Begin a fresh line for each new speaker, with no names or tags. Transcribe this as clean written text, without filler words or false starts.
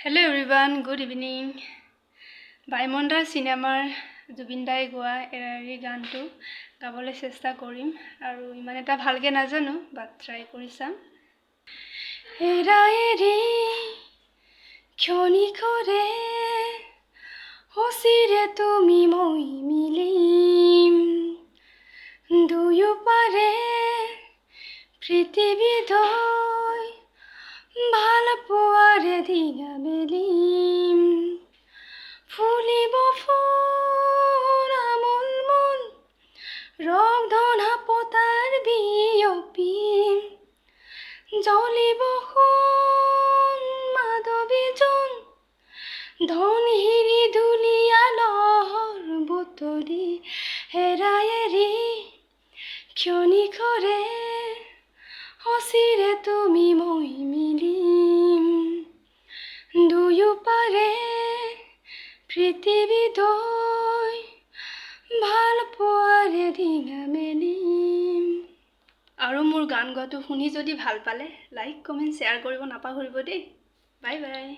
Hello everyone, good evening. Baimondar cinemar Jubin dai goa erari gantu gabole chesta korim aru iman eta bhalke najano but try kori sam. Era eri khoni kore hosire tumi moi milim duyu pare prithibi doi bhal poare diga belim ফুলিব ফুল আমল মন রং ধনা পতার বিয়পি জ্বলিব সোণ মাধবীজন ধন হিৰি দুলিয়া লহৰ বুটলি হেৰাই এৰি ক্ষণিকৰে হচিৰে তুমি মই মিলিম দুয়ো পাৰে পৃথিৱী দই ভাল পোৱাৰে দিঙা মেলিম। আৰু মোৰ গান গোৱাটো শুনি যদি ভাল পালে লাইক কমেণ্ট শ্বেয়াৰ কৰিব নাপাহৰিব দেই। Bye bye.